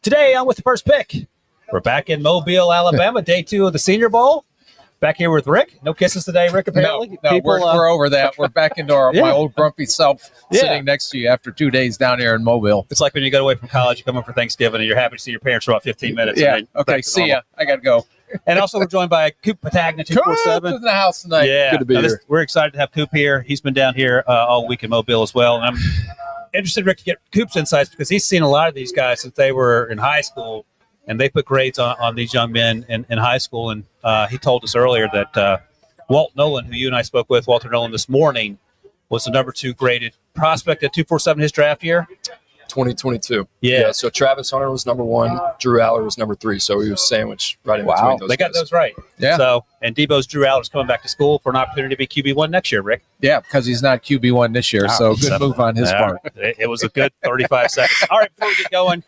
Today on With the First Pick, we're back in Mobile, Alabama, day 2 of the Senior Bowl. Back here with Rick. No kisses today, Rick, apparently. No, we're over that. We're back into my old grumpy self sitting next to you after 2 days down here in Mobile. It's like when you go away from college, you come home for Thanksgiving, and you're happy to see your parents for about 15 minutes. Yeah, okay, see ya. I got to go. And also we're joined by Cooper Petagna, 247. Coop is in the house tonight. Yeah, good to be here. We're excited to have Coop here. He's been down here all week in Mobile as well. And I'm interested, Rick, to get Coop's insights because he's seen a lot of these guys since they were in high school, and they put grades on these young men in high school. And he told us earlier that Walt Nolan, who you and I spoke with, Walter Nolan, this morning, was the number 2 graded prospect at 247 his draft year. 2022. Yeah. So Travis Hunter was number 1. Drew Aller was number 3. So he was sandwiched right in between those. They got those right. Yeah. So, and Debo's Drew Aller's coming back to school for an opportunity to be QB1 next year, Rick. Yeah, because he's not QB1 this year. So good move on his part. It was a good 35 seconds. All right, before we get going,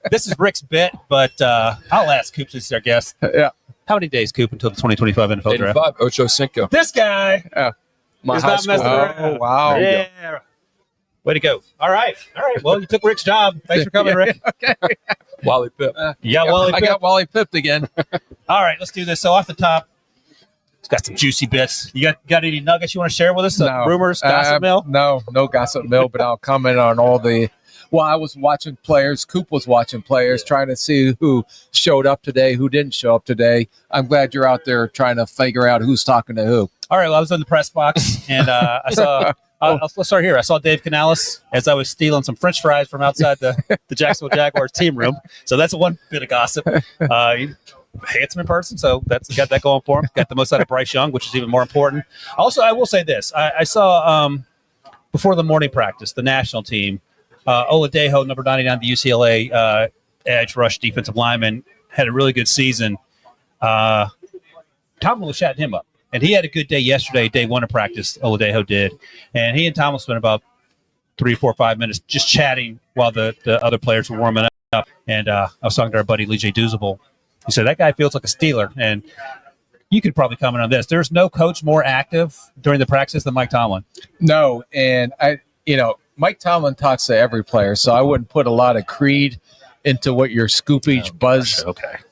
this is Rick's bit, but I'll ask Coop, since he's our guest. Yeah. How many days, Coop, until the 2025 NFL draft? 85, Ocho Cinco. This guy. My is high not school. messing around. Oh, wow. Yeah. Way to go. All right. Well, you took Rick's job. Thanks for coming, Rick. Okay. Wally Pipp. Wally I Pipp. got Wally pipped again. All right, let's do this. So off the top, it's got some juicy bits. You got any nuggets you want to share with us? No. Rumors, gossip mill? No gossip mill, but I'll comment on all the – well, I was watching players. Coop was watching players, trying to see who showed up today, who didn't show up today. I'm glad you're out there trying to figure out who's talking to who. All right, well, I was in the press box, and I saw let's start here. I saw Dave Canales as I was stealing some French fries from outside the Jacksonville Jaguars team room. So that's one bit of gossip. Handsome in person, so that's got that going for him. Got the most out of Bryce Young, which is even more important. Also, I will say this. I saw before the morning practice, the national team, Oladejo, number 99, the UCLA edge rush defensive lineman, had a really good season. Tomlin was chatting him up. And he had a good day yesterday, day 1 of practice, Oladejo did. And he and Tomlin spent about 3, 4, 5 minutes just chatting while the other players were warming up. And I was talking to our buddy Lee J. Doozable. He said, that guy feels like a Steeler. And you could probably comment on this. There's no coach more active during the practice than Mike Tomlin. No, and Mike Tomlin talks to every player, so I wouldn't put a lot of creed into what your scoopage buzz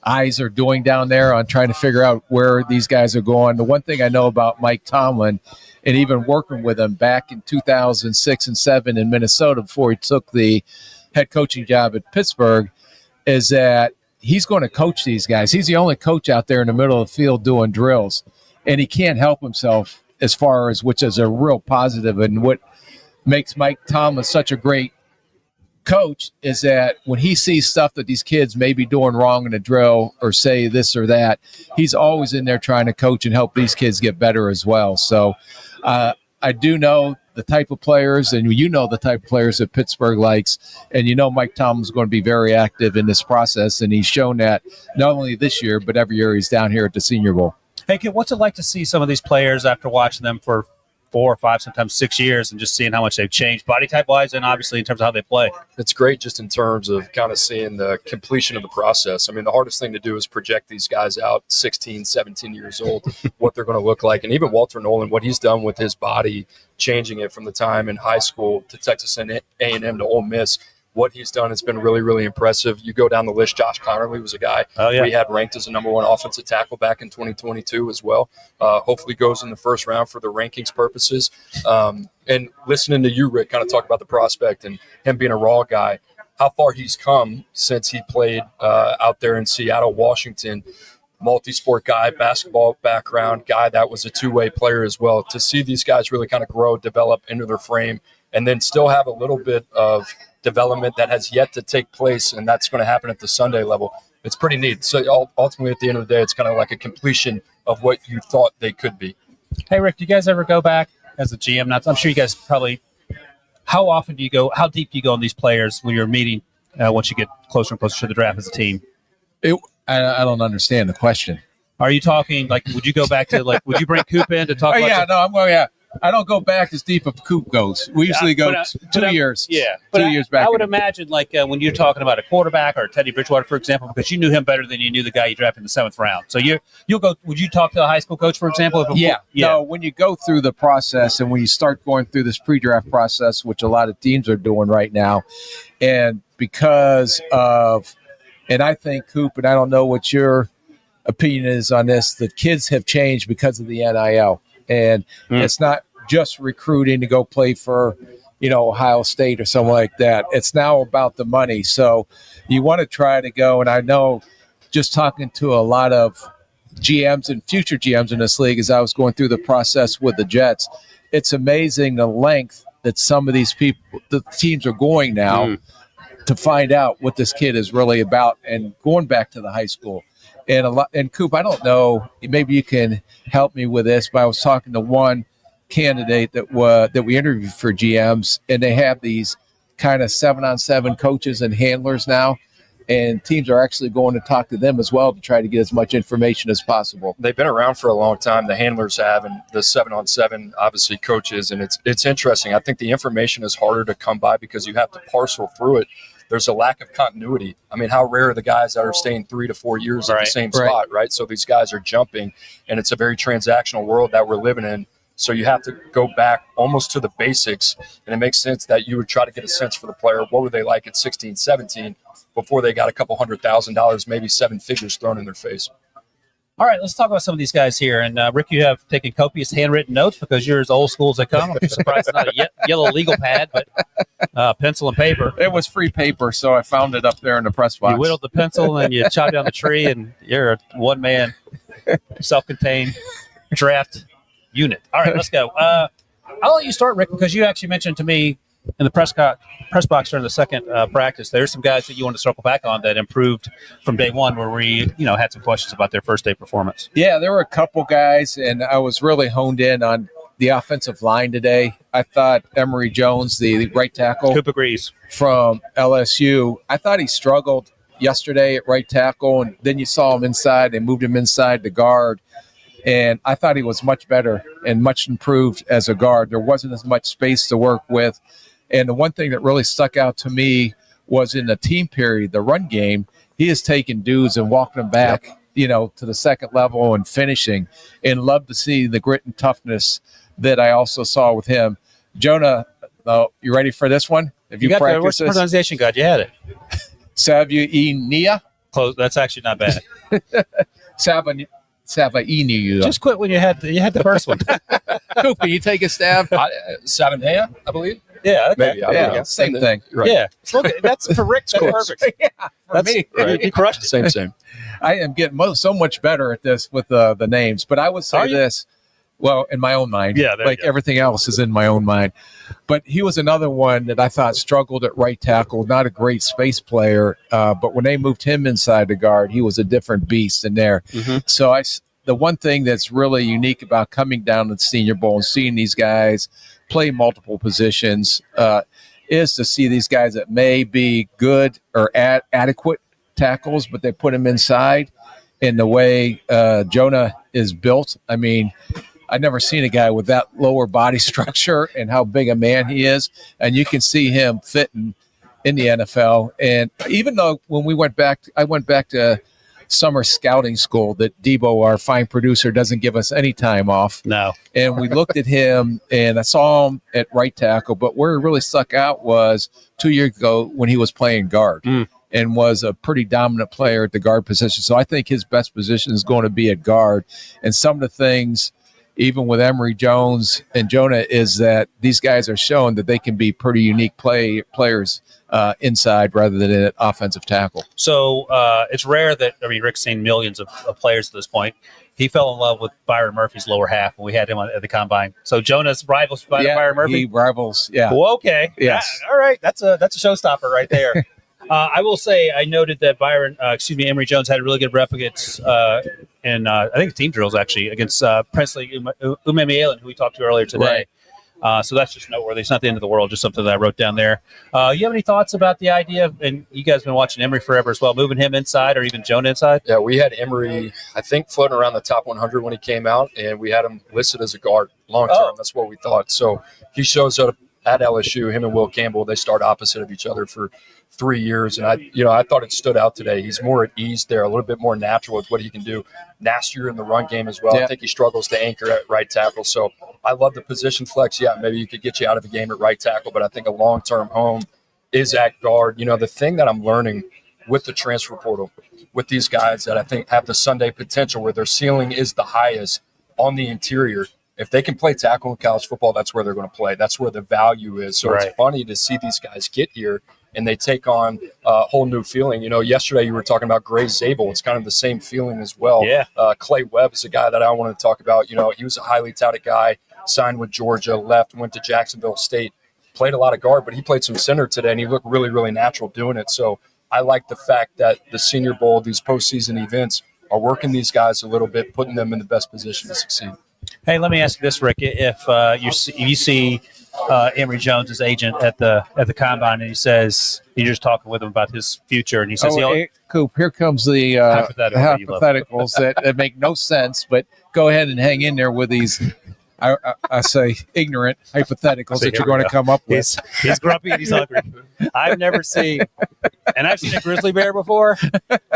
eyes are doing down there on trying to figure out where these guys are going. The one thing I know about Mike Tomlin, and even working with him back in 2006 and 7 in Minnesota before he took the head coaching job at Pittsburgh, is that he's going to coach these guys. He's the only coach out there in the middle of the field doing drills, and he can't help himself as far as, which is a real positive. And what makes Mike Tomlin such a great coach is that when he sees stuff that these kids may be doing wrong in a drill or say this or that, he's always in there trying to coach and help these kids get better as well. So I do know the type of players, and you know the type of players that Pittsburgh likes, and you know Mike Tomlin's going to be very active in this process, and he's shown that not only this year, but every year he's down here at the Senior Bowl. Hey, kid, what's it like to see some of these players after watching them for 4 or 5, sometimes 6 years, and just seeing how much they've changed body type wise and obviously in terms of how they play? It's great just in terms of kind of seeing the completion of the process. I mean, the hardest thing to do is project these guys out 16, 17 years old, what they're going to look like. And even Walter Nolan, what he's done with his body, changing it from the time in high school to Texas A&M to Ole Miss, what he's done has been really, really impressive. You go down the list, Josh Connerly was a guy we had ranked as a number 1 offensive tackle back in 2022 as well. Hopefully goes in the first round for the rankings purposes. And listening to you, Rick, kind of talk about the prospect and him being a raw guy, how far he's come since he played out there in Seattle, Washington. Multi-sport guy, basketball background guy that was a two-way player as well. To see these guys really kind of grow, develop into their frame, and then still have a little bit of development that has yet to take place, and that's going to happen at the Sunday level. It's pretty neat. So ultimately, at the end of the day, it's kind of like a completion of what you thought they could be. Hey, Rick, do you guys ever go back as a GM? I'm sure you guys probably – how often do you go – how deep do you go on these players when you're meeting once you get closer and closer to the draft as a team? I don't understand the question. Are you talking, like, would you go back to, like, would you bring Coop in to talk about I don't go back as deep as Coop goes. We usually go 2 years. Yeah, 2 years back. I would imagine, like when you're talking about a quarterback or Teddy Bridgewater, for example, because you knew him better than you knew the guy you drafted in the 7th round. So you'll go. Would you talk to a high school coach, for example? No, when you go through the process and when you start going through this pre-draft process, which a lot of teams are doing right now, and because of, and I think, Coop, and I don't know what your opinion is on this, the kids have changed because of the NIL. And it's not just recruiting to go play for, Ohio State or something like that. It's now about the money. So you want to try to go, and I know just talking to a lot of GMs and future GMs in this league as I was going through the process with the Jets, it's amazing the length that some of these people, the teams are going now to find out what this kid is really about and going back to the high school. And Coop, I don't know, maybe you can help me with this, but I was talking to one candidate that we interviewed for GMs, and they have these kind of 7-on-7 coaches and handlers now, and teams are actually going to talk to them as well to try to get as much information as possible. They've been around for a long time. The handlers have, and the 7-on-7 obviously coaches, and it's interesting. I think the information is harder to come by because you have to parcel through it. There's a lack of continuity. I mean, how rare are the guys that are staying 3 to 4 years in the same spot, right? So these guys are jumping, and it's a very transactional world that we're living in. So you have to go back almost to the basics, and it makes sense that you would try to get a sense for the player. What were they like at 16, 17 before they got a couple $100,000, maybe 7 figures thrown in their face? All right, let's talk about some of these guys here. And, Rick, you have taken copious handwritten notes because you're as old school as they come. I'm surprised it's not a yellow legal pad, but pencil and paper. It was free paper, so I found it up there in the press box. You whittled the pencil and you chopped down the tree, and you're a one-man, self-contained draft unit. All right, let's go. I'll let you start, Rick, because you actually mentioned to me in the press box during the second practice, there's some guys that you want to circle back on that improved from day one, where we, had some questions about their first day performance. Yeah, there were a couple guys, and I was really honed in on the offensive line today. I thought Emery Jones, the right tackle, Coop agrees, from LSU, I thought he struggled yesterday at right tackle, and then you saw him inside. They moved him inside the guard. And I thought he was much better and much improved as a guard. There wasn't as much space to work with. And the one thing that really stuck out to me was in the team period, the run game, he has taken dudes and walked them back, to the second level and finishing. And love to see the grit and toughness that I also saw with him. Jonah, you ready for this one? Have you practiced what's the pronunciation guide? You had it. Savuinia? Close. That's actually not bad. Savaini. Just quit when you had the first one. Coop, can you take a stab? Savanea, I believe. Yeah, okay. Maybe. Yeah, same thing. Right. Yeah, that's for Rick. Perfect. Yeah, for me. Right. You crushed it. Same. I am getting so much better at this with the names, but I would say this. Well, in my own mind, like everything else is in my own mind. But he was another one that I thought struggled at right tackle, not a great space player. But when they moved him inside the guard, he was a different beast in there. Mm-hmm. So the one thing that's really unique about coming down to the Senior Bowl and seeing these guys play multiple positions is to see these guys that may be good or adequate tackles, but they put him inside. In the way Jonah is built, I mean, I've never seen a guy with that lower body structure and how big a man he is. And you can see him fitting in the NFL. And even though when I went back to summer scouting school that Debo, our fine producer, doesn't give us any time off. No. And we looked at him, and I saw him at right tackle. But where it really stuck out was 2 years ago when he was playing guard. And was a pretty dominant player at the guard position. So I think his best position is going to be at guard. And some of the things, even with Emery Jones and Jonah, is that these guys are showing that they can be pretty unique players inside rather than at offensive tackle. So it's rare that, Rick's seen millions of players at this point. He fell in love with Byron Murphy's lower half when we had him at the combine. So Jonah's rivals Byron Murphy? He rivals, yeah. Well, okay. Yes. All right. That's a showstopper right there. I will say I noted that Emery Jones had a really good rep against I think team drills actually against Princely Umemielen, who we talked to earlier today. So that's just noteworthy. It's not the end of the world, just something that I wrote down there. You have any thoughts about the idea of, and you guys have been watching Emery forever as well, moving him inside or even Jones inside? Yeah, we had Emery, I think, floating around the top 100 when he came out, and we had him listed as a guard long term. That's what we thought. So he shows up at LSU. Him and Will Campbell, they start opposite of each other for 3 years, and I thought it stood out today. He's more at ease there, a little bit more natural with what he can do. Nastier in the run game as well. Yeah. I think he struggles to anchor at right tackle. So I love the position flex. Yeah, maybe you could get you out of the game at right tackle, but I think a long-term home is at guard. The thing that I'm learning with the transfer portal, with these guys that I think have the Sunday potential where their ceiling is the highest on the interior, if they can play tackle in college football, that's where they're going to play. That's where the value is. So It's funny to see these guys get here and they take on a whole new feeling. Yesterday you were talking about Gray Zabel. It's kind of the same feeling as well. Yeah. Clay Webb is a guy that I want to talk about. He was a highly touted guy, signed with Georgia, left, went to Jacksonville State, played a lot of guard, but he played some center today, and he looked really, really natural doing it. So I like the fact that the Senior Bowl, these postseason events, are working these guys a little bit, putting them in the best position to succeed. Hey, let me ask you this, Rick. If you see Emery Jones' agent at the combine, and he says you're just talking with him about his future, and he says, Coop, here comes the hypotheticals that make no sense, but go ahead and hang in there with these. I say ignorant hypotheticals that you're going to come up with. He's grumpy and he's hungry. I've never seen, and I've seen a grizzly bear before.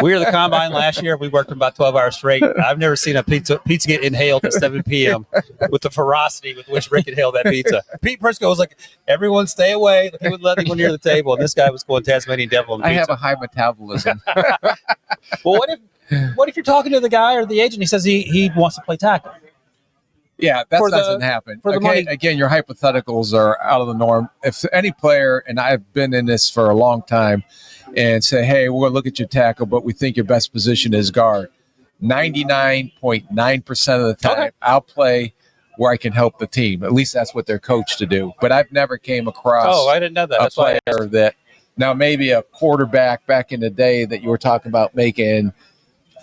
We were the combine last year. We worked for about 12 hours straight. I've never seen a pizza get inhaled at 7 p.m. with the ferocity with which Rick inhaled that pizza. Pete Prisco was like, everyone stay away. He wouldn't let anyone near the table. And this guy was going Tasmanian devil on the pizza. I have a high metabolism. Well, what if you're talking to the guy or the agent? He says he wants to play tackle. Yeah, that doesn't happen. Again, your hypotheticals are out of the norm. If any player, and I've been in this for a long time, and say, hey, we're going to look at your tackle, but we think your best position is guard. 99.9% of the time, I'll play where I can help the team. At least that's what they're coached to do. But I've never came across I didn't know that. That's player that now maybe a quarterback back in the day that you were talking about making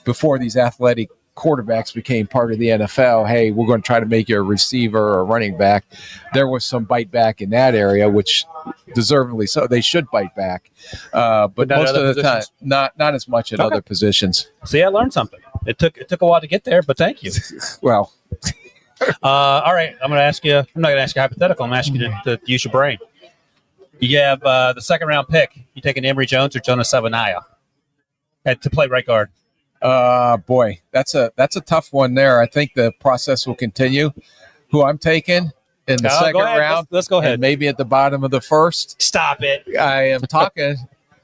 before these athletic quarterbacks became part of the NFL. Hey, we're going to try to make you a receiver or a running back. There was some bite back in that area, which deservedly so. They should bite back, but most of the time, not as much in other positions. See, I learned something. It took a while to get there, but thank you. Well, all right. I'm going to ask you. I'm not going to ask you a hypothetical. I'm asking you to use your brain. You have the second round pick. You taking Emery Jones or Jonas Savaiinaea to play right guard? Boy, that's a tough one there. I think the process will continue. Who I'm taking in the second round. Let's go ahead. And maybe at the bottom of the first. Stop it. I am talking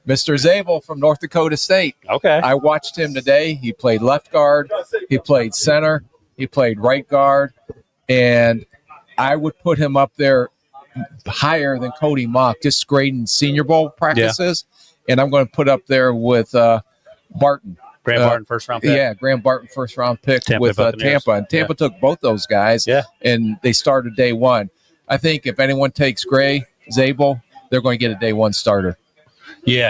Mr. Zabel from North Dakota State. Okay. I watched him today. He played left guard. He played center. He played right guard. And I would put him up there higher than Cody Mock, just grading Senior Bowl practices. Yeah. And I'm going to put up there with Barton. Graham Barton, first round pick. Yeah, Graham Barton, first round pick with Tampa. And Tampa took both those guys, and they started day one. I think if anyone takes Gray Zabel, they're going to get a day one starter. Yeah,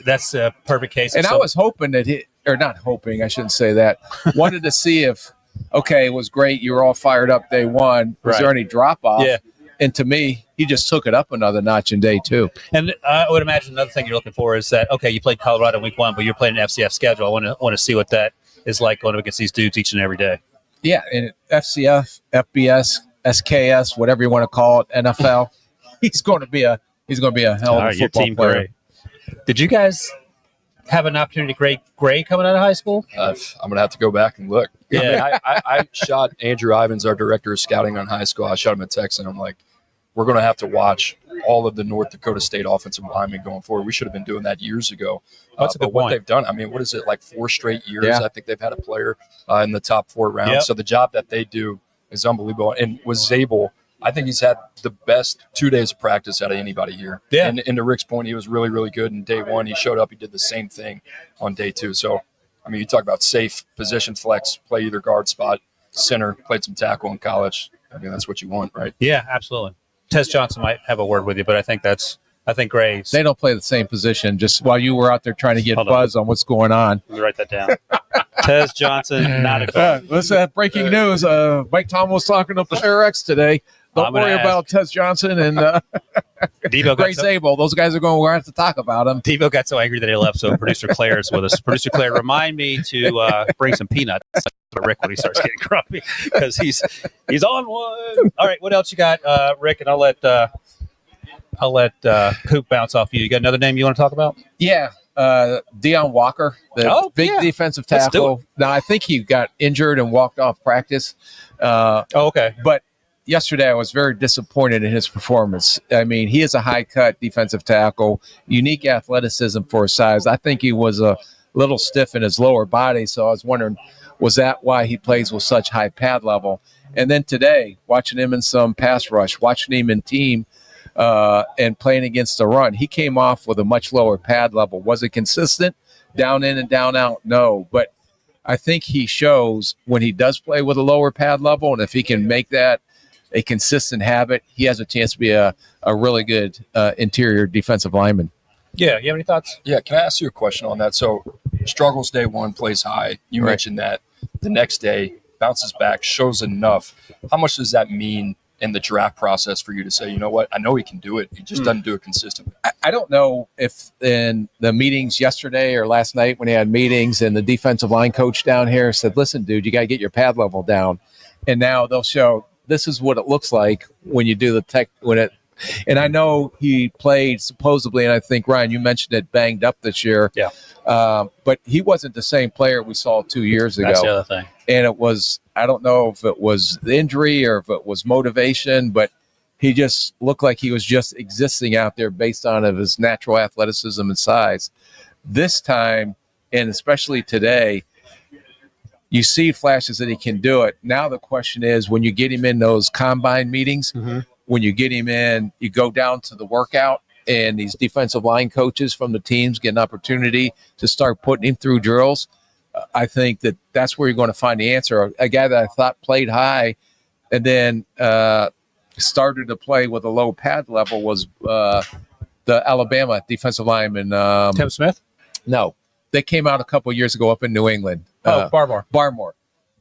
that's a perfect case. And I was hoping that not hoping, I shouldn't say that. Wanted to see if, it was great. You were all fired up day one. Was there any drop off? Yeah. And to me, he just took it up another notch in day two. And I would imagine another thing you're looking for is that, you played Colorado in week one, but you're playing an FCS schedule. I want to see what that is like going against these dudes each and every day. Yeah, and FCF, FBS, SKS, whatever you want to call it, NFL, he's going to be a hell of a football player. Great. Did you guys have an opportunity to grade Gray coming out of high school? I'm going to have to go back and look. Yeah, I shot Andrew Ivins, our director of scouting on high school. I shot him a text, and I'm like, we're going to have to watch all of the North Dakota State offensive linemen going forward. We should have been doing that years ago. That's a good but what point. They've done, what is it, like 4 straight years? Yeah. I think they've had a player in the top 4 rounds. Yep. So the job that they do is unbelievable. And with Zabel, I think he's had the best 2 days of practice out of anybody here. Yeah. And to Rick's point, he was really, really good. In day one, he showed up. He did the same thing on day 2. So, you talk about safe position flex, play either guard spot, center, played some tackle in college. That's what you want, right? Yeah, absolutely. Tez Johnson might have a word with you, but I think Gray's. They don't play the same position. Just while you were out there trying to get buzz on what's going on. Let me write that down. Tez Johnson, not a guard. Listen, breaking news. Mike Tom was talking to Player X today. Don't worry about Tez Johnson and Grace Abel. Those guys are going to have to talk about him. Devo got so angry that he left, so Producer Claire is with us. Producer Claire, remind me to bring some peanuts to Rick when he starts getting grumpy, because he's on one. All right, what else you got, Rick? And I'll let Coop bounce off you. You got another name you want to talk about? Yeah. Deone Walker, the big defensive tackle. Now, I think he got injured and walked off practice. Okay. But yesterday I was very disappointed in his performance. I mean, he is a high-cut defensive tackle, unique athleticism for his size. I think he was a little stiff in his lower body, so I was wondering, was that why he plays with such high pad level? And then today, watching him in some pass rush, watching him in team, and playing against the run, he came off with a much lower pad level. Was it consistent? Down in and down out? No. But I think he shows when he does play with a lower pad level, and if he can make that a consistent habit, he has a chance to be a really good interior defensive lineman. Yeah, you have any thoughts? Yeah, can I ask you a question on that? So struggles day one, plays high. You mentioned that. The next day, bounces back, shows enough. How much does that mean in the draft process for you to say, you know what, I know he can do it. He just doesn't do it consistently. I don't know if in the meetings yesterday or last night when he had meetings and the defensive line coach down here said, listen, dude, you got to get your pad level down. And now they'll show this is what it looks like when you do the tech. And I know he played supposedly, and I think, Ryan, you mentioned it, banged up this year. Yeah. But he wasn't the same player we saw 2 years ago. That's the other thing. And it was, I don't know if it was the injury or if it was motivation, but he just looked like he was just existing out there based on of his natural athleticism and size. This time, and especially today, you see flashes that he can do it. Now the question is, when you get him in those combine meetings, when you get him in, you go down to the workout, and these defensive line coaches from the teams get an opportunity to start putting him through drills. I think that's where you're going to find the answer. A guy that I thought played high and then started to play with a low pad level was the Alabama defensive lineman. Tim Smith? No. They came out a couple of years ago up in New England. Barmore.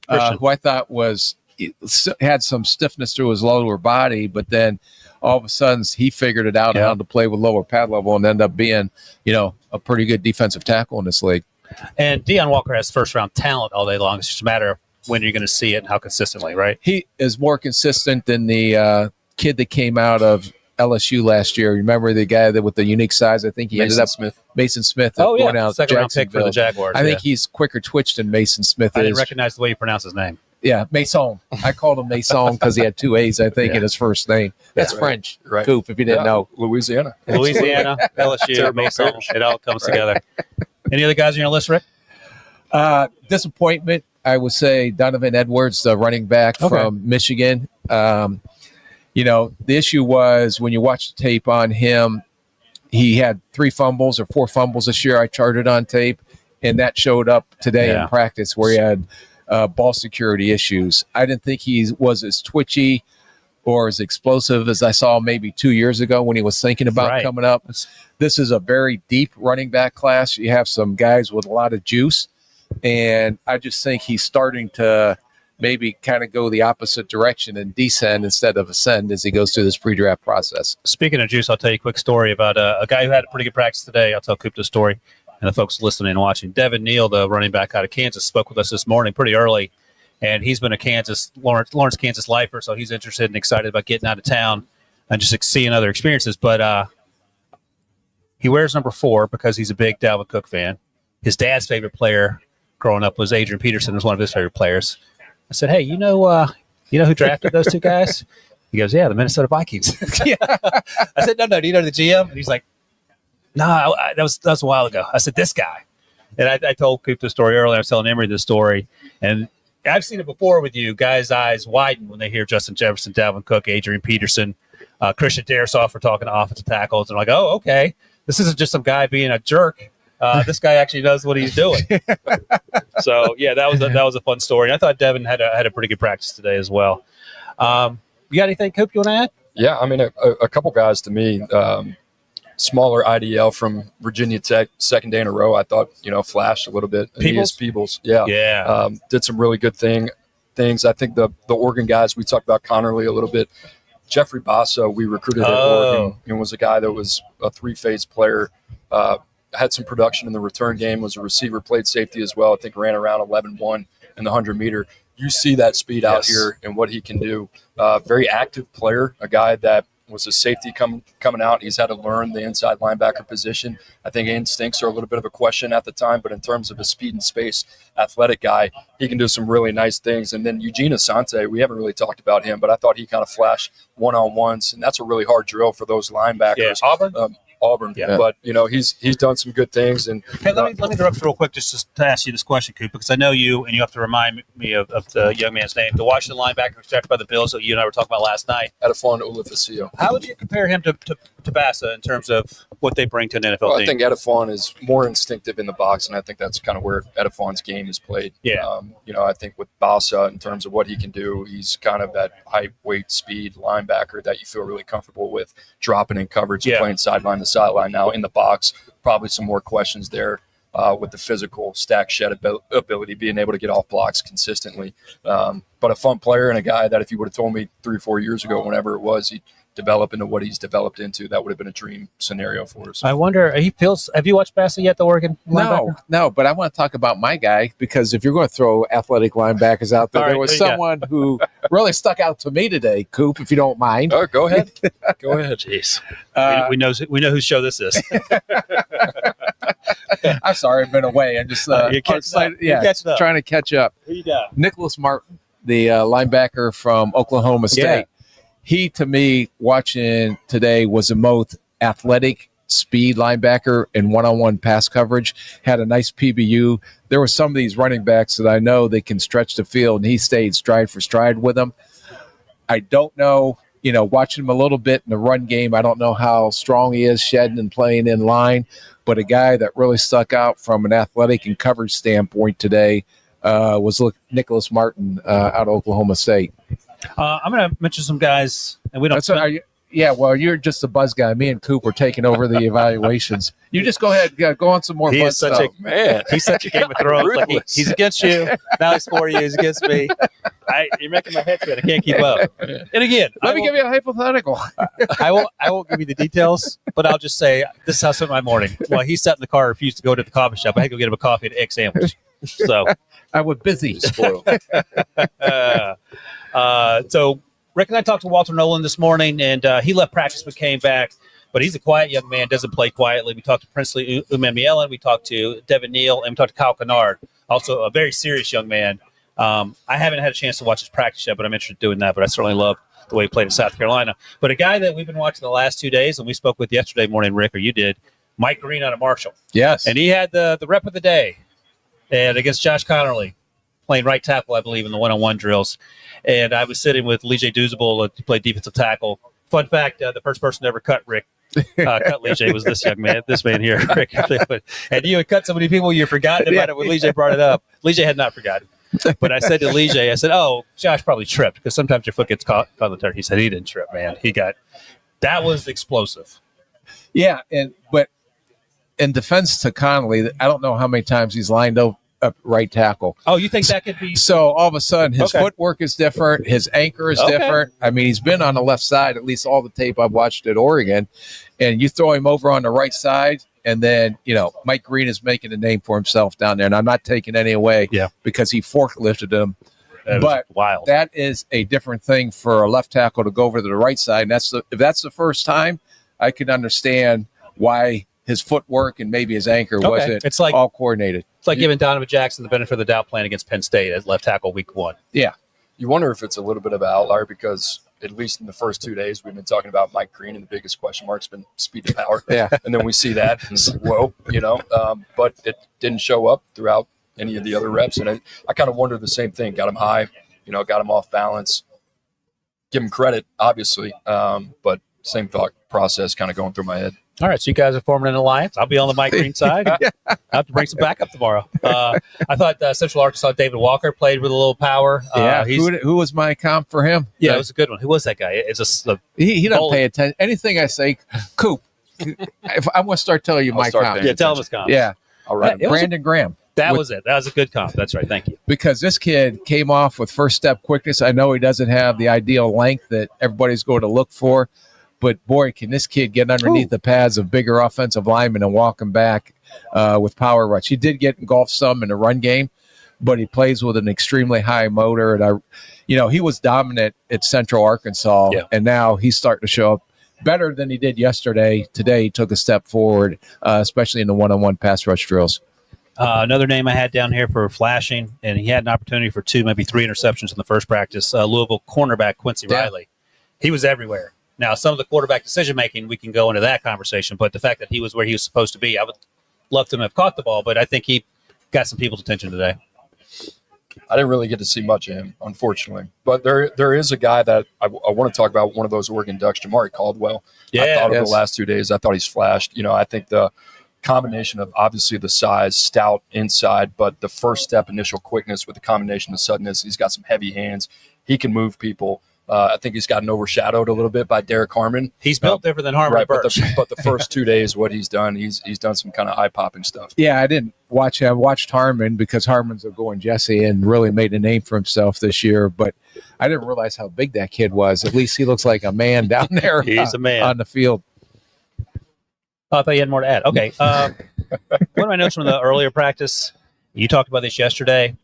Who I thought had some stiffness through his lower body, but then all of a sudden he figured it out how to play with lower pad level and end up being, a pretty good defensive tackle in this league. And Deone Walker has first-round talent all day long. It's just a matter of when you're going to see it and how consistently, right? He is more consistent than the kid that came out of LSU last year. Remember the guy that with the unique size? I think he ended up Mason Smith. Going out second-round pick for the Jaguars. I think he's quicker twitch than Mason Smith is. I didn't recognize the way you pronounce his name. Yeah, Mason. I called him Mason because he had two A's, I think, in his first name. That's French. Right. Coop, if you didn't know. Louisiana, LSU, Mason. It all comes together. Any other guys on your list, Rick? Disappointment, I would say Donovan Edwards, the running back from Michigan. The issue was when you watch the tape on him, he had 3 fumbles or 4 fumbles this year. I charted on tape, and that showed up today in practice where he had ball security issues. I didn't think he was as twitchy or as explosive as I saw maybe 2 years ago when he was thinking about coming up. This is a very deep running back class. You have some guys with a lot of juice, and I just think he's starting to maybe kind of go the opposite direction and descend instead of ascend as he goes through this pre-draft process. Speaking of juice, I'll tell you a quick story about a guy who had a pretty good practice today. I'll tell Coop the story, and the folks listening and watching. Devin Neal, the running back out of Kansas, spoke with us this morning pretty early. And he's been a Lawrence, Kansas lifer, so he's interested and excited about getting out of town and just seeing other experiences. But he wears number 4 because he's a big Dalvin Cook fan. His dad's favorite player growing up was Adrian Peterson, was one of his favorite players. I said, hey, you know who drafted those 2 guys? He goes, yeah, the Minnesota Vikings. I said, no, do you know the GM? And he's like, no, that was a while ago. I said, this guy. And I told Coop the story earlier. I was telling Emery the story. And I've seen it before with you. Guys' eyes widen when they hear Justin Jefferson, Dalvin Cook, Adrian Peterson, Christian Darisaw for talking to offensive tackles. And like, oh, okay. This isn't just some guy being a jerk. This guy actually knows what he's doing. So, yeah, that was a fun story. And I thought Devin had a pretty good practice today as well. You got anything, Coop, you want to add? Yeah, I mean, a couple guys to me. Smaller IDL from Virginia Tech, second day in a row. I thought, flashed a little bit. Peebles. Yeah. Did some really good things. I think the Oregon guys, we talked about Connerly a little bit. Jeffrey Bassa, we recruited at Oregon, and was a guy that was a three-phase player. Had some production in the return game, was a receiver, played safety as well. I think ran around 11.1 in the 100-meter. You see that speed out here and what he can do. Very active player, a guy that was a safety coming out. He's had to learn the inside linebacker position. I think instincts are a little bit of a question at the time, but in terms of a speed and space athletic guy, he can do some really nice things. And then Eugene Asante, we haven't really talked about him, but I thought he kind of flashed one-on-ones, and that's a really hard drill for those linebackers. Yeah, Auburn, but he's done some good things. And hey, let me interrupt real quick just to ask you this question, Coop, because I know you, and you have to remind me of the young man's name. The Washington linebacker drafted by the Bills that you and I were talking about last night. Edifon Olufasio. How would you compare him to Bassa in terms of what they bring to an NFL team? I think Edifon is more instinctive in the box, and I think that's kind of where Edifon's game is played. Yeah. I think with Bassa, in terms of what he can do, he's kind of that height, weight, speed linebacker that you feel really comfortable with dropping in coverage and playing sideline to sideline. Now in the box, probably some more questions there with the physical stack shed ability, being able to get off blocks consistently. But a fun player and a guy that if you would have told me 3 or 4 years ago, whenever it was, he'd develop into what he's developed into, that would have been a dream scenario for us. I wonder, have you watched Bassa yet, the Oregon linebacker? No, but I want to talk about my guy, because if you're going to throw athletic linebackers out there, there was someone who really stuck out to me today, Coop, if you don't mind. Oh, go ahead. Go ahead. Jeez. We know whose show this is. I'm sorry, I've been away. I'm just you're catching up. Trying to catch up. Who you got? Nicholas Martin, the linebacker from Oklahoma State. Yeah. He, to me, watching today, was the most athletic speed linebacker in one-on-one pass coverage. Had a nice PBU. There were some of these running backs that I know they can stretch the field, and he stayed stride for stride with them. I don't know, watching him a little bit in the run game, I don't know how strong he is shedding and playing in line, but a guy that really stuck out from an athletic and coverage standpoint today was Nicholas Martin out of Oklahoma State. I'm going to mention some guys, and we don't. You're just a buzz guy. Me and Coop are taking over the evaluations. You just go ahead, go on some more. He is such a man. He's such a Game of Thrones. Like he's against you. Now he's for you. He's against me. You're making my head spin. I can't keep up. And again, let me give you a hypothetical. I won't give you the details, but I'll just say this is how I spent my morning. While he sat in the car, refused to go to the coffee shop. I had to go get him a coffee and an egg sandwich. So I was busy. Spoiled. So Rick and I talked to Walter Nolan this morning, and he left practice but came back. But he's a quiet young man, doesn't play quietly. We talked to Princely Umemielen, we talked to Devin Neal, and we talked to Kyle Kennard, also a very serious young man. I haven't had a chance to watch his practice yet, but I'm interested in doing that. But I certainly love the way he played in South Carolina. But a guy that we've been watching the last 2 days, and we spoke with yesterday morning, Rick, or you did, Mike Green out of Marshall. Yes. And he had the rep of the day, and against Josh Connerly, playing right tackle, I believe, in the one-on-one drills. And I was sitting with Lige Duzable to play defensive tackle. Fun fact, the first person to ever cut Rick, cut Lige was this man here, Rick. And you had cut so many people, you've forgotten about it when Lige brought it up. Lige had not forgotten. But I said to Lige, oh, Josh probably tripped, because sometimes your foot gets caught on the turf. He said he didn't trip, man. That was explosive. Yeah, but in defense to Connolly, I don't know how many times he's lined up right tackle. Oh, you think that could be? So all of a sudden, his footwork is different. His anchor is different. I mean, he's been on the left side, at least all the tape I've watched at Oregon. And you throw him over on the right side, and then, Mike Green is making a name for himself down there. And I'm not taking any away because he forklifted him. But wild. That is a different thing for a left tackle to go over to the right side. And if that's the first time, I can understand why his footwork and maybe his anchor wasn't all coordinated. It's like giving Donovan Jackson the benefit of the doubt playing against Penn State as left tackle week 1. Yeah. You wonder if it's a little bit of an outlier, because at least in the first 2 days, we've been talking about Mike Green, and the biggest question mark's been speed and power. Yeah. And then we see that, and it's like, whoa, but it didn't show up throughout any of the other reps. And I kind of wonder the same thing. Got him high, got him off balance. Give him credit, obviously, but same thought process kind of going through my head. All right, so you guys are forming an alliance. I'll be on the Mike Green side. I have to bring some backup tomorrow. I thought Central Arkansas Deone Walker played with a little power. Who was my comp for him? Yeah, it was a good one. Who was that guy? It's he doesn't pay attention. Anything I say, Coop. If I'm going to start telling you my comp. Tell him his comp. Yeah, all right. Brandon Graham. That was it. That was a good comp. That's right. Thank you. Because this kid came off with first step quickness. I know he doesn't have the ideal length that everybody's going to look for, but boy, can this kid get underneath the pads of bigger offensive linemen and walk them back with power rush. He did get engulfed some in the run game, but he plays with an extremely high motor. And he was dominant at Central Arkansas, and now he's starting to show up better than he did yesterday. Today, he took a step forward, especially in the one-on-one pass rush drills. Another name I had down here for flashing, and he had an opportunity for 2, maybe 3 interceptions in the first practice. Louisville cornerback Quincy Riley. He was everywhere. Now, some of the quarterback decision-making, we can go into that conversation, but the fact that he was where he was supposed to be, I would love to have caught the ball, but I think he got some people's attention today. I didn't really get to see much of him, unfortunately. But there is a guy that I want to talk about, one of those Oregon Ducks, Jamari Caldwell. I thought over the last 2 days, I thought he's flashed. I think the combination of obviously the size, stout inside, but the first step initial quickness with the combination of suddenness. He's got some heavy hands. He can move people. I think he's gotten overshadowed a little bit by Derek Harmon. He's built different than Harmon, right? But the first 2 days, what he's done, he's done some kind of eye popping stuff. Yeah, I didn't watch him. I watched Harmon because Harmon's a going Jesse and really made a name for himself this year. But I didn't realize how big that kid was. At least he looks like a man down there. He's a man on the field. Oh, I thought you had more to add. Okay. One of my notes from the earlier practice, you talked about this yesterday.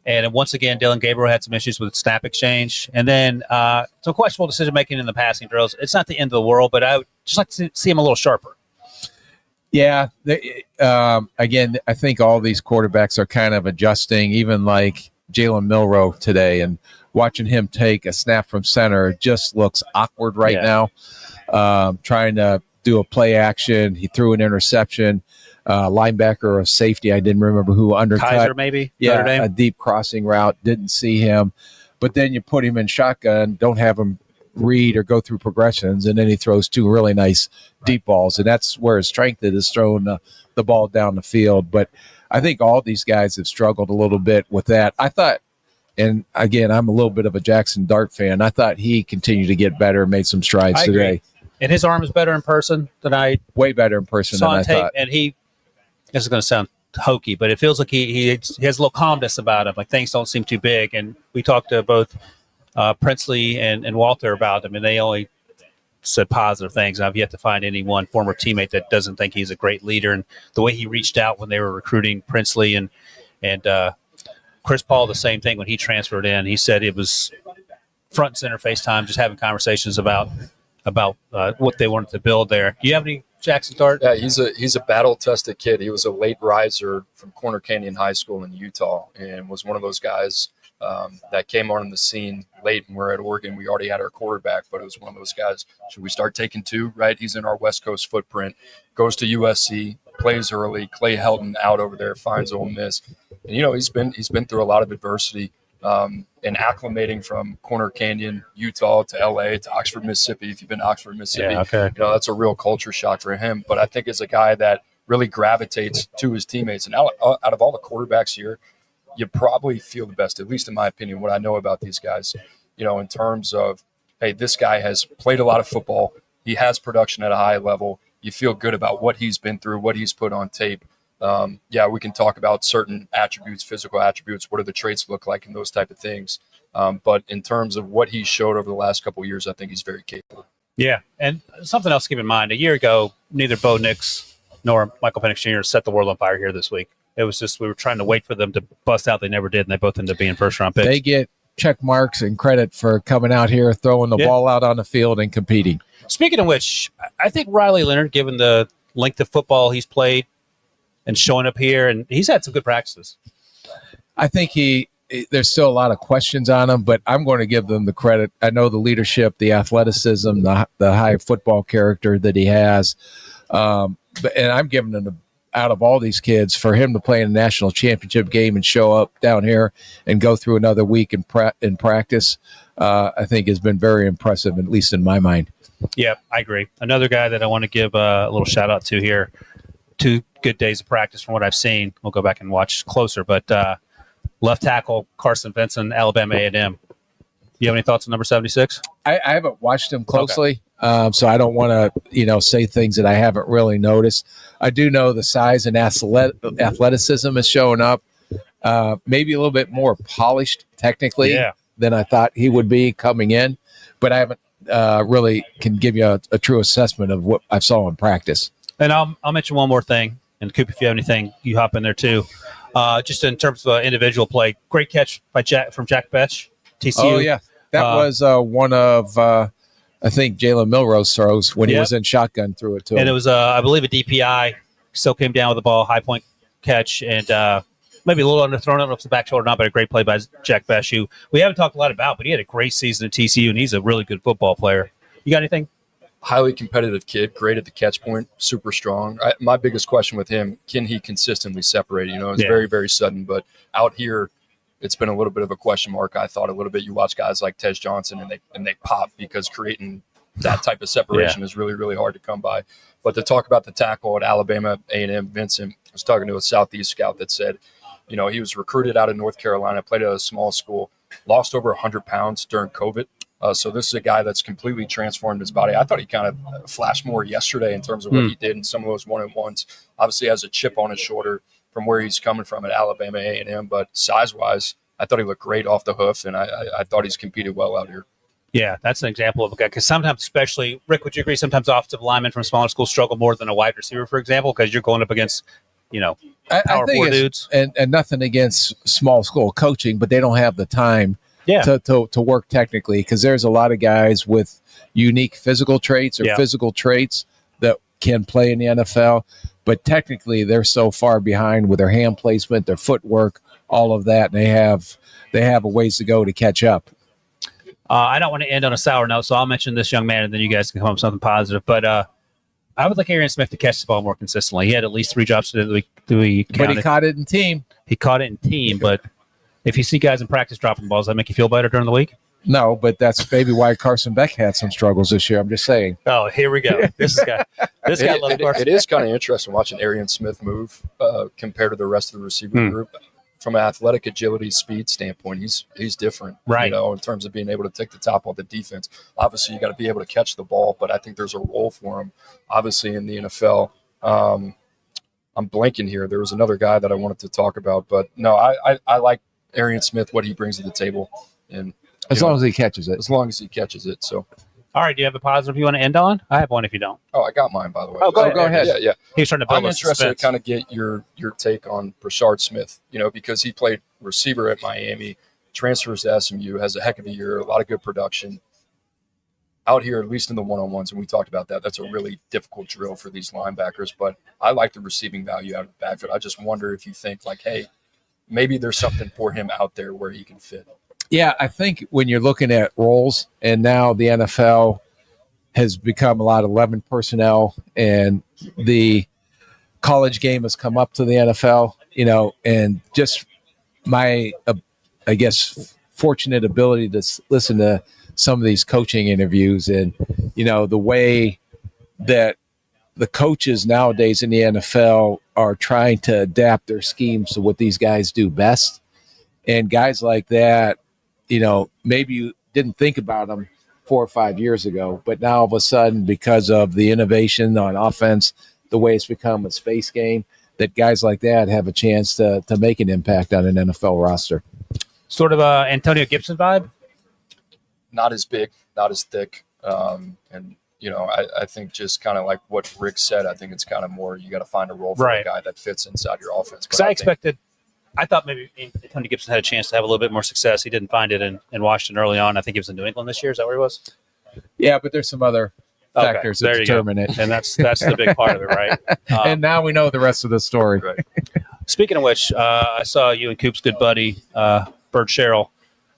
And once again, Dylan Gabriel had some issues with snap exchange. And then some questionable decision-making in the passing drills. It's not the end of the world, but I would just like to see him a little sharper. Yeah. Again, I think all these quarterbacks are kind of adjusting, even like Jalen Milroe today. And watching him take a snap from center just looks awkward right now. Trying to do a play action. He threw an interception. Linebacker or safety, I didn't remember who undercut. Kaiser, maybe? Yeah, a deep crossing route. Didn't see him. But then you put him in shotgun, don't have him read or go through progressions, and then he throws 2 really nice deep balls. And that's where his strength is, throwing the ball down the field. But I think all these guys have struggled a little bit with that. I thought, and again, I'm a little bit of a Jackson Dart fan, I thought he continued to get better, made some strides today. And his arm is better in person than I way better in person than I thought. And this is going to sound hokey, but it feels like he has a little calmness about him. Like things don't seem too big. And we talked to both Princely and Walter about him, and they only said positive things. I've yet to find any one former teammate that doesn't think he's a great leader. And the way he reached out when they were recruiting Princely and Chris Paul, the same thing when he transferred in. He said it was front and center FaceTime, just having conversations about what they wanted to build there. Do you have any Jackson Dart? Yeah, he's a battle-tested kid. He was a late riser from Corner Canyon High School in Utah and was one of those guys that came on the scene late. And we're at Oregon. We already had our quarterback, but it was one of those guys. Should we start taking 2, right? He's in our West Coast footprint, goes to USC, plays early. Clay Helton out over there, finds Ole Miss. And, he's been through a lot of adversity. And acclimating from Corner Canyon, Utah to LA to Oxford, Mississippi. If you've been to Oxford, Mississippi, that's a real culture shock for him. But I think as a guy that really gravitates to his teammates, and out of all the quarterbacks here, you probably feel the best, at least in my opinion, what I know about these guys, in terms of, hey, this guy has played a lot of football. He has production at a high level. You feel good about what he's been through, what he's put on tape. We can talk about certain attributes, physical attributes, what do the traits look like and those type of things. But in terms of what he showed over the last couple of years, I think he's very capable. Yeah, and something else to keep in mind, a year ago, neither Bo Nix nor Michael Penix Jr. set the world on fire here this week. It was just we were trying to wait for them to bust out. They never did, and they both ended up being first-round picks. They get check marks and credit for coming out here, throwing the ball out on the field and competing. Speaking of which, I think Riley Leonard, given the length of football he's played, and showing up here, and he's had some good practices. I think there's still a lot of questions on him, but I'm going to give them the credit. I know the leadership, the athleticism, the high football character that he has. And I'm giving him out of all these kids, for him to play in a national championship game and show up down here and go through another week in practice, I think has been very impressive, at least in my mind. Yeah, I agree. Another guy that I want to give a little shout out to here. 2 good days of practice from what I've seen. We'll go back and watch closer, but left tackle Carson Benson, Alabama A&M. You have any thoughts on number 76? I haven't watched him closely. So I don't want to, say things that I haven't really noticed. I do know the size and athleticism is showing up. Maybe a little bit more polished technically than I thought he would be coming in, but I haven't really can give you a true assessment of what I saw in practice. And I'll mention one more thing. And Coop, if you have anything, you hop in there too. Just in terms of individual play, great catch by from Jack Betch, TCU. Oh yeah, that was one of I think Jalen Milroe's throws when he was in shotgun threw it to him. And it was I believe a DPI. Still came down with the ball, high point catch, and maybe a little underthrown. I don't know if it's the back shoulder or not, but a great play by Jack Betch, who we haven't talked a lot about, but he had a great season at TCU, and he's a really good football player. You got anything? Highly competitive kid, great at the catch point, super strong. My biggest question with him, can he consistently separate? It's very, very sudden, but out here, it's been a little bit of a question mark. I thought a little bit. You watch guys like Tej Johnson, and they pop because creating that type of separation is really, really hard to come by. But to talk about the tackle at Alabama A&M, Vincent, I was talking to a Southeast scout that said, he was recruited out of North Carolina, played at a small school, lost over 100 pounds during COVID. So this is a guy that's completely transformed his body. I thought he kind of flashed more yesterday in terms of what he did in some of those one-on-ones. Obviously has a chip on his shoulder from where he's coming from at Alabama A&M, but size-wise, I thought he looked great off the hoof, and I thought he's competed well out here. Yeah, that's an example of a guy, because sometimes, especially, Rick, would you agree, sometimes offensive linemen from smaller schools struggle more than a wide receiver, for example, because you're going up against, power four dudes? And nothing against small school coaching, but they don't have the time to work technically, because there's a lot of guys with unique physical traits or physical traits that can play in the NFL, but technically they're so far behind with their hand placement, their footwork, all of that, and they have a ways to go to catch up. I don't want to end on a sour note, so I'll mention this young man, and then you guys can come up with something positive. But I would like Arian Smith to catch the ball more consistently. He had at least 3 drops today that we counted. But he caught it in team. But if you see guys in practice dropping balls, does that make you feel better during the week? No, but that's maybe why Carson Beck had some struggles this year. I'm just saying. Oh, here we go. This guy loves Carson. It is kind of interesting watching Arian Smith move compared to the rest of the receiver group. From an athletic agility speed standpoint, he's different, right? In terms of being able to take the top off the defense. Obviously, you got to be able to catch the ball, but I think there's a role for him, obviously, in the NFL. I'm blanking here. There was another guy that I wanted to talk about, but no, I like Arian Smith, what he brings to the table, and as long as he catches it. As long as he catches it. So. All right, do you have a positive you want to end on? I have one if you don't. Oh, I got mine, by the way. Oh, go ahead. Yeah. He was trying to build I'm interested to kind of get your take on Brashard Smith, because he played receiver at Miami, transfers to SMU, has a heck of a year, a lot of good production. Out here, at least in the one-on-ones, and we talked about that, that's a really difficult drill for these linebackers, but I like the receiving value out of the backfield. I just wonder if you think, hey, maybe there's something for him out there where he can fit. Yeah, I think when you're looking at roles, and now the NFL has become a lot of 11 personnel, and the college game has come up to the NFL, and just my, I guess, fortunate ability to listen to some of these coaching interviews, and, the way that the coaches nowadays in the NFL are trying to adapt their schemes to what these guys do best. And guys like that, maybe you didn't think about them 4 or 5 years ago, but now all of a sudden, because of the innovation on offense, the way it's become a space game, that guys like that have a chance to make an impact on an NFL roster. Sort of a Antonio Gibson vibe? Not as big, not as thick. And, I think just kind of like what Rick said, I think it's kind of more you got to find a role for a guy that fits inside your offense. Because I thought maybe Antonio Gibson had a chance to have a little bit more success. He didn't find it in Washington early on. I think he was in New England this year. Is that where he was? Yeah, but there's some other factors that determine it. And that's the big part of it, right? And now we know the rest of the story. Right. Speaking of which, I saw you and Coop's good buddy, Bert Sherrill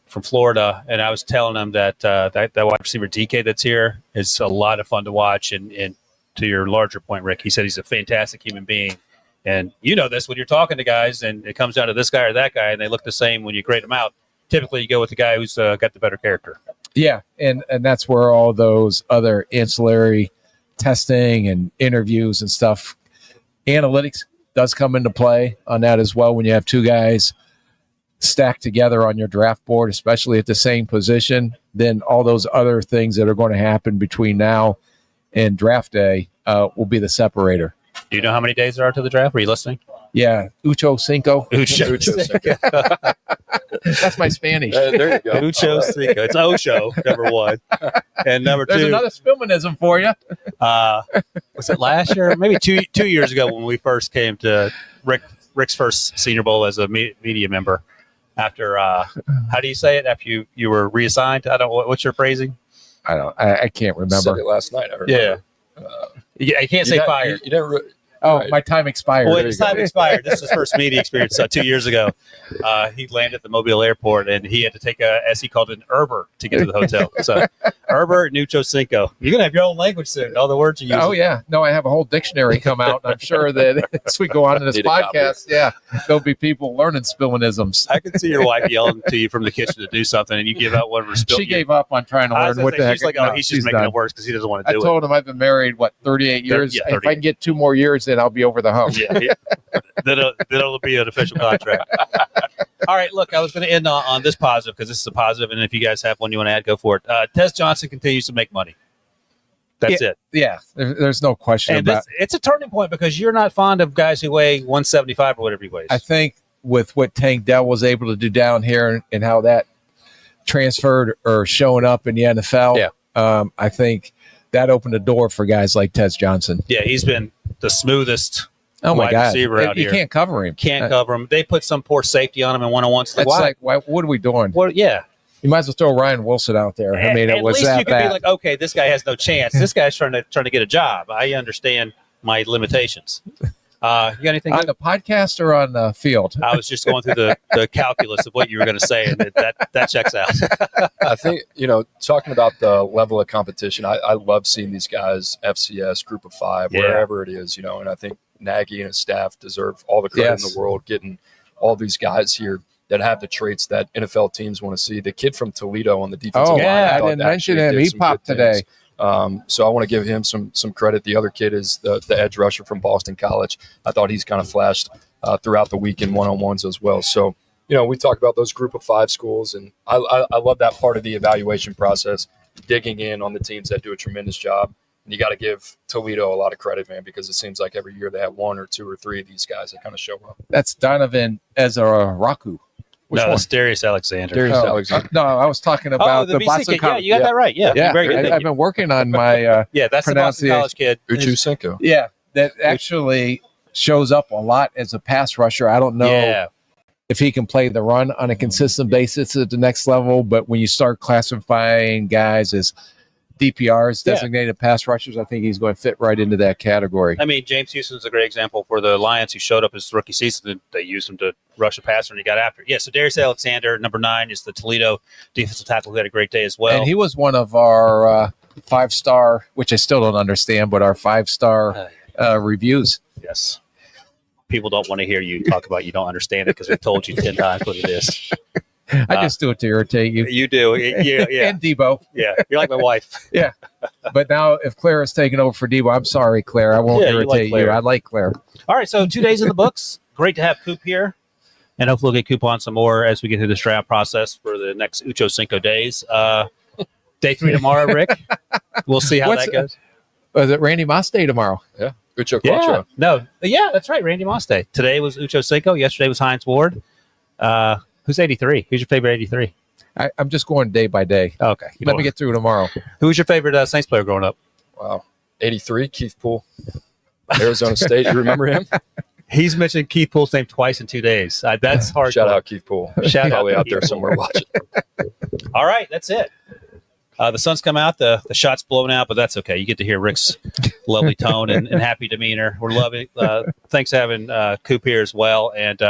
from Florida, and I was telling him that that wide receiver DK that's here is a lot of fun to watch. And to your larger point, Rick, he said he's a fantastic human being. And you know this when you're talking to guys, and it comes down to this guy or that guy, and they look the same when you grade them out. Typically, you go with the guy who's got the better character. Yeah, and that's where all those other ancillary testing and interviews and stuff, analytics does come into play on that as well. When you have 2 guys stacked together on your draft board, especially at the same position, then all those other things that are going to happen between now and draft day will be the separator. Do you know how many days there are to the draft? Are you listening? Yeah, Ucho Cinco. Ucho Cinco. That's my Spanish. There you go. Ucho Cinco. It's Osho, number one. And number There's two. another Spielmanism for you. Was it last year? Maybe two years ago when we first came to Rick's first Senior Bowl as a media member. After, how do you say it? After you were reassigned? I don't. What's your phrasing? I can't remember. Said it last night. I remember. Yeah. You can't say fired. You never. Right. My time expired. Well, his time expired. This is his first media experience 2 years ago. He landed at the Mobile airport, and he had to take as he called it, an Uber to get to the hotel. So, Uber and Ucho Cinco. You're going to have your own language soon. All the words you use. Oh, yeah. No, I have a whole dictionary come out, and I'm sure that as we go on in this podcast, there'll be people learning Spielmanisms. I can see your wife yelling to you from the kitchen to do something, and you give out one. She gave up on trying to learn what the heck. She's like, he's just making it worse because he doesn't want to do it. I told him I've been married, 38 years? Yeah, if I can get 2 more years, then I'll be over the hump. Yeah. Then it'll be an official contract. All right, look, I was going to end on this positive because this is a positive, and if you guys have one you want to add, go for it. Tez Johnson continues to make money. That's it. Yeah, there's no question about it. It's a turning point because you're not fond of guys who weigh 175 or whatever he weighs. I think with what Tank Dell was able to do down here and how that transferred or showing up in the NFL, I think that opened the door for guys like Tez Johnson. Yeah, he's been the smoothest wide receiver out here. You can't cover him. Can't cover him. They put some poor safety on him in one-on-ones. What are we doing? Well, yeah. You might as well throw Ryan Wilson out there. I mean, it was that bad. At least you could be like, okay, this guy has no chance. This guy's trying to get a job. I understand my limitations. You got anything on the podcast or on the field? I was just going through the calculus of what you were going to say, and that checks out. I think, talking about the level of competition, I love seeing these guys, FCS, Group of Five, wherever it is, and I think Nagy and his staff deserve all the credit in the world, getting all these guys here that have the traits that NFL teams want to see. The kid from Toledo on the defensive line. I didn't mention him. He popped today. So I want to give him some credit. The other kid is the edge rusher from Boston College. I thought he's kind of flashed throughout the week in one-on-ones as well. So, we talk about those Group of Five schools, and I love that part of the evaluation process, digging in on the teams that do a tremendous job. And you got to give Toledo a lot of credit, man, because it seems like every year they have 1 or 2 or 3 of these guys that kind of show up. That's Donovan Ezaraku. It's Darius Alexander. Alexander. No, I was talking about the Boston College. Yeah, you got that right. Yeah. Very good. I've been working on my that's the Boston College kid. Ucho Cinco. Yeah, that actually shows up a lot as a pass rusher. I don't know if he can play the run on a consistent basis at the next level, but when you start classifying guys as DPRs, designated pass rushers, I think he's going to fit right into that category. I mean, James Houston's a great example for the Lions who showed up his rookie season. They used him to rush a passer, and he got after it. Yeah, so Darius Alexander, number 9, is the Toledo defensive tackle who had a great day as well. And he was one of our 5-star, which I still don't understand, but our 5-star reviews. Yes. People don't want to hear you talk about you don't understand it because we've told you 10 times what it is. I just do it to irritate you. You do. Yeah. And Debo. Yeah. You're like my wife. Yeah. But now if Claire is taking over for Debo, I'm sorry, Claire. I won't irritate you. I like Claire. All right. So 2 days in the books. Great to have Coop here. And hopefully we'll get Coop on some more as we get through this draft process for the next Ucho Cinco days. Day 3 tomorrow, Rick. We'll see how that goes. Is it Randy Moss Day tomorrow? Yeah. Ucho Quattro. Yeah, that's right. Randy Moss Day. Today was Ucho Cinco. Yesterday was Hines Ward. Who's 83? Who's your favorite 83? I'm just going day by day. Okay. Let me get through tomorrow. Who was your favorite Saints player growing up? Wow. 83, Keith Poole. Arizona State. You remember him? He's mentioned Keith Poole's name twice in 2 days. That's hard. Shout out Keith Poole. Probably out there somewhere watching. All right. That's it. The sun's come out. The shot's blown out, but that's okay. You get to hear Rick's lovely tone and happy demeanor. We're loving thanks for having Coop here as well. And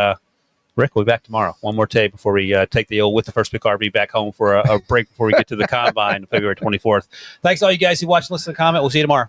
Rick, we'll be back tomorrow. One more day before we take the with the first pick RV back home for a break before we get to the combine February 24th. Thanks to all you guys who watch and listen to the comment. We'll see you tomorrow.